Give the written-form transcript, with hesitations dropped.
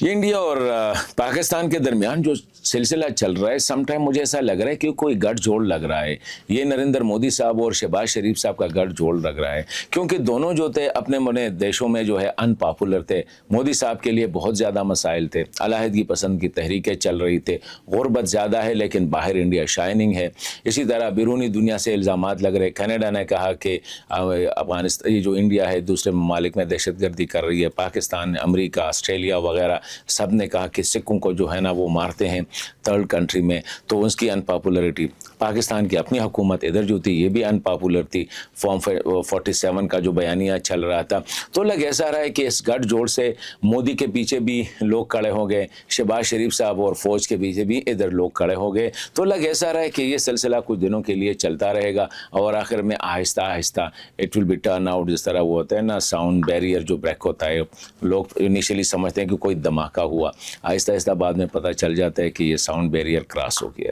یہ انڈیا اور پاکستان کے درمیان جو سلسلہ چل رہا ہے سم ٹائم مجھے ایسا لگ رہا ہے کہ کوئی گٹھ جوڑ لگ رہا ہے. یہ نریندر مودی صاحب اور شہباز شریف صاحب کا گٹھ جوڑ لگ رہا ہے, کیونکہ دونوں جو تھے اپنے منے دیشوں میں جو ہے ان پاپولر تھے. مودی صاحب کے لیے بہت زیادہ مسائل تھے, علیحدگی پسند کی تحریکیں چل رہی تھے, غربت زیادہ ہے لیکن باہر انڈیا شائننگ ہے. اسی طرح بیرونی دنیا سے الزامات لگ رہے. کینیڈا نے کہا کہ افغانستان یہ جو انڈیا ہے دوسرے ممالک میں دہشت گردی کر رہی ہے. پاکستان, امریکہ, آسٹریلیا وغیرہ سب نے کہا کہ سکھوں کو جو ہے نا وہ مارتے ہیں تھرڈ کنٹری میں, تو اس کی ان پاپولرٹی. پاکستان کی اپنی حکومت ادھر جو تھی یہ بھی ان پاپولر تھی. فارم 47 کا جو بیانیہ چل رہا تھا, تو لگ ایسا رہا ہے کہ اس گٹھ جوڑ سے مودی کے پیچھے بھی لوگ کھڑے ہو گئے, شہباز شریف صاحب اور فوج کے پیچھے بھی ادھر لوگ کھڑے ہو گئے. تو لگ ایسا رہا ہے کہ یہ سلسلہ کچھ دنوں کے لیے چلتا رہے گا اور آخر میں آہستہ آہستہ it will be turn out. جس طرح وہ ہوتا ہے نا ساؤنڈ بیریئر جو بریک ہوتا ہے, لوگ انیشلی سمجھتے ہیں کہ کوئی دھماکہ ہوا, آہستہ آہستہ بعد میں پتہ چل جاتا ہے کہ یہ ساؤنڈ بیریئر کراس ہو گیا ہے.